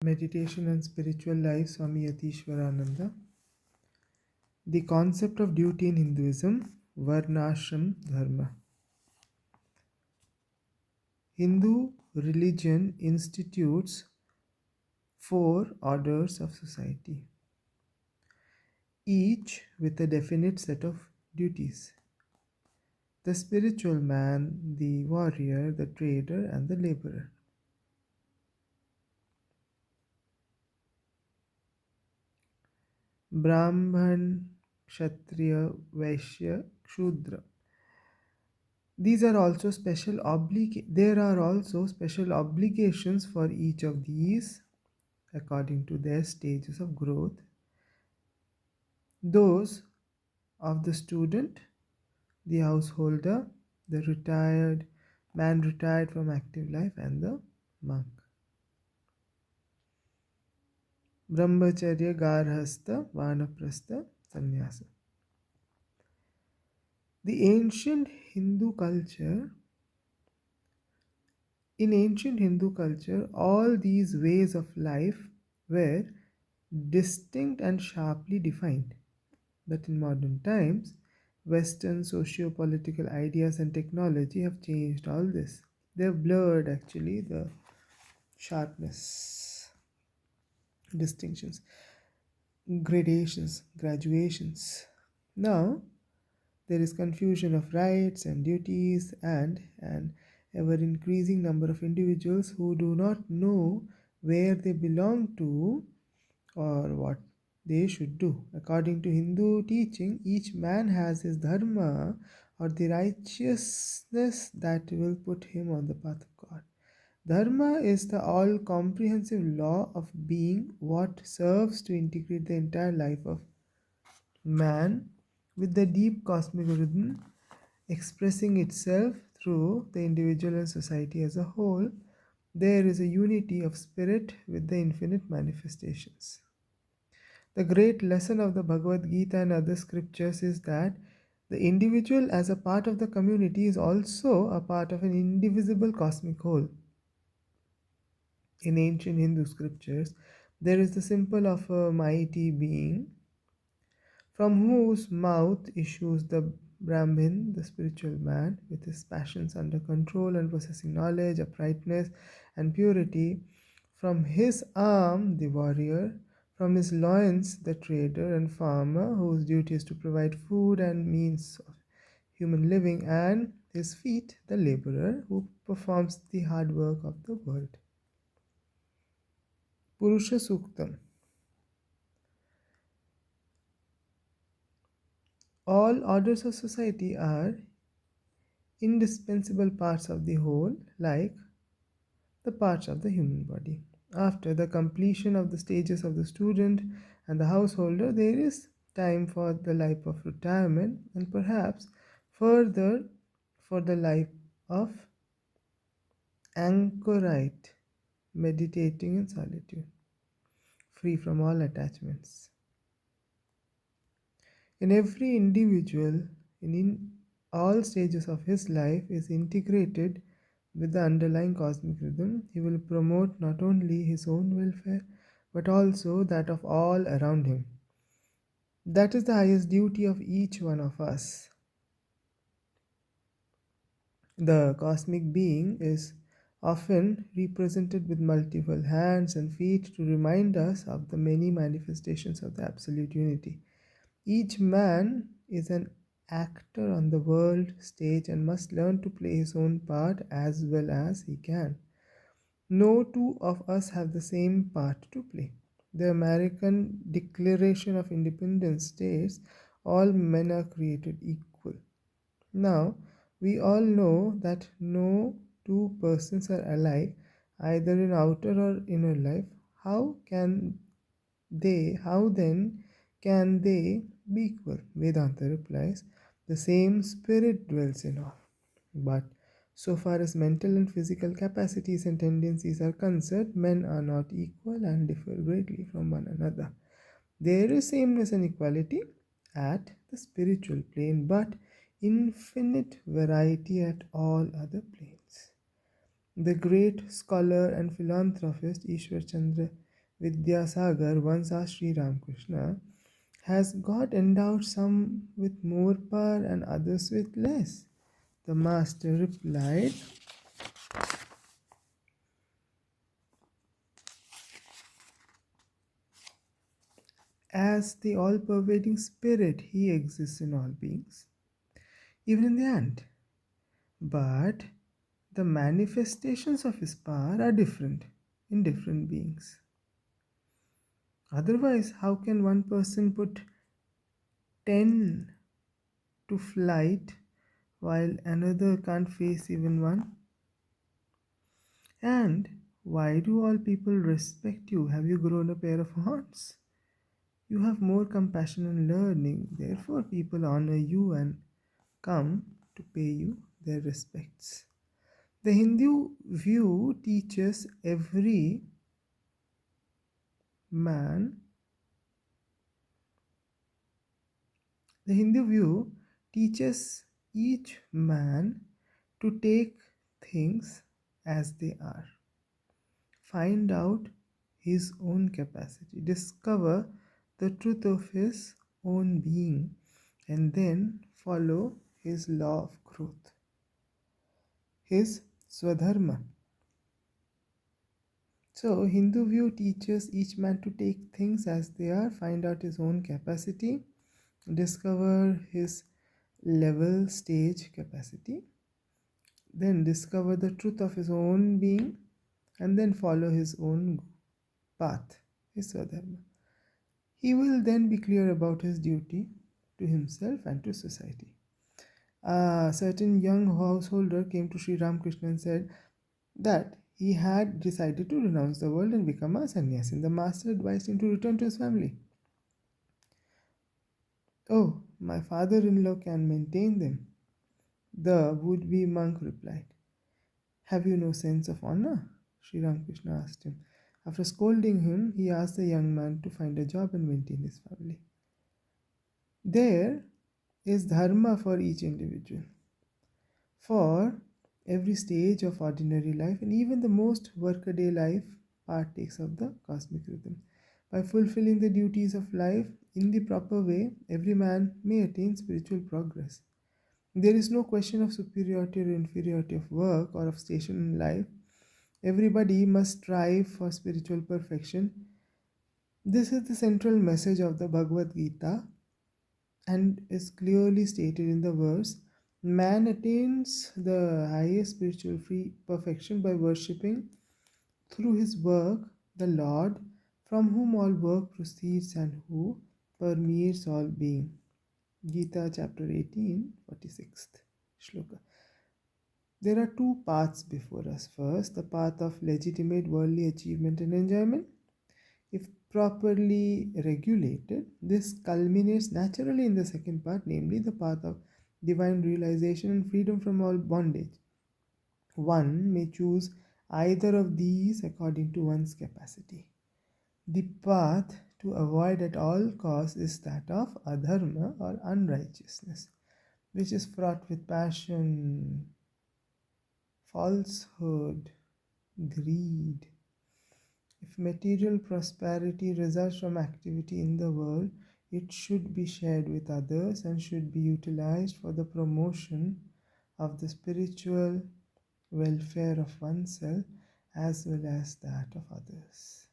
Meditation and Spiritual Life, Swami Yatiswarananda. The concept of duty in Hinduism, Varnashram Dharma. Hindu religion institutes four orders of society, each with a definite set of duties: the spiritual man, the warrior, the trader, and the laborer. Brahman, Kshatriya, Vaishya, Shudra. There are also special obligations for each of these according to their stages of growth. Those of the student, the householder, the retired man retired from active life, and the monk. Brahmacharya, Garhastha, Vanaprastha, Sannyasa. The ancient Hindu culture In ancient Hindu culture, all these ways of life were distinct and sharply defined. But in modern times, Western socio political ideas and technology have changed all this. They have blurred actually the sharpness, distinctions, gradations, graduations. Now, there is confusion of rights and duties, and an ever increasing number of individuals who do not know where they belong to or what they should do. According to Hindu teaching, each man has his dharma, or the righteousness that will put him on the path of God. Dharma is the all comprehensive law of being, what serves to integrate the entire life of man with the deep cosmic rhythm expressing itself through the individual and society as a whole. There is a unity of spirit with the infinite manifestations. The great lesson of the Bhagavad Gita and other scriptures is that the individual, as a part of the community, is also a part of an indivisible cosmic whole. In ancient Hindu scriptures, there is the symbol of a mighty being from whose mouth issues the Brahmin, the spiritual man, with his passions under control and possessing knowledge, uprightness, and purity. From his arm, the warrior. From his loins, the trader and farmer, whose duty is to provide food and means of human living, and his feet, the laborer, who performs the hard work of the world. Purusha Suktam. All orders of society are indispensable parts of the whole, like the parts of the human body. After the completion of the stages of the student and the householder, there is time for the life of retirement, and perhaps further for the life of anchorite, meditating in solitude, free from all attachments. In every individual, in all stages of his life, is integrated with the underlying cosmic rhythm. He will promote not only his own welfare but also that of all around him. That is the highest duty of each one of us. The cosmic being is often represented with multiple hands and feet to remind us of the many manifestations of the absolute unity. Each man is an actor on the world stage and must learn to play his own part as well as he can. No two of us have the same part to play. The American Declaration of Independence states all men are created equal. Now, we all know that no two persons are alike either in outer or inner life. How then can they be equal? Vedanta replies, the same spirit dwells in all. But so far as mental and physical capacities and tendencies are concerned, men are not equal and differ greatly from one another. There is sameness and equality at the spiritual plane, but infinite variety at all other planes. The great scholar and philanthropist Ishwar Chandra Vidyasagar once asked Sri Ramakrishna, has God endowed some with more power and others with less? The master replied, as the all pervading spirit, he exists in all beings, even in the ant. But the manifestations of his power are different in different beings. Otherwise, how can one person put 10 to flight while another can't face even one? And why do all people respect you? Have you grown a pair of horns? You have more compassion and learning, therefore, people honor you and come to pay you their respects. The Hindu view teaches every man, the Hindu view teaches each man to take things as they are, find out his own capacity, discover the truth of his own being, and then follow his law of growth, his swadharma. So, Hindu view teaches each man to take things as they are, find out his own capacity, discover his level stage capacity, then discover the truth of his own being, and then follow his own path, his swadharma. He will then be clear about his duty to himself and to society. A certain young householder came to Sri Ramakrishna and said that he had decided to renounce the world and become a sannyasi. The master advised him to return to his family. Oh, my father in law can maintain them, the would be monk replied. Have you no sense of honor? Sri Ramakrishna asked him. After scolding him, he asked the young man to find a job and maintain his family. There is dharma for each individual, for every stage of ordinary life, and even the most workaday life partakes of the cosmic rhythm. By fulfilling the duties of life in the proper way, every man may attain spiritual progress. There is no question of superiority or inferiority of work or of station in life. Everybody must strive for spiritual perfection. This is the central message of the Bhagavad Gita and is clearly stated in the verse, man attains the highest spiritual free perfection by worshipping through his work the Lord, from whom all work proceeds and who permeates all being. Gita chapter 18, 46th shloka. There are two paths before us. First, the path of legitimate worldly achievement and enjoyment. If properly regulated, this culminates naturally in the second part, namely the path of divine realization and freedom from all bondage. One may choose either of these according to one's capacity. The path to avoid at all costs is that of adharma or unrighteousness, which is fraught with passion, falsehood, greed. If material prosperity results from activity in the world, it should be shared with others and should be utilized for the promotion of the spiritual welfare of oneself as well as that of others.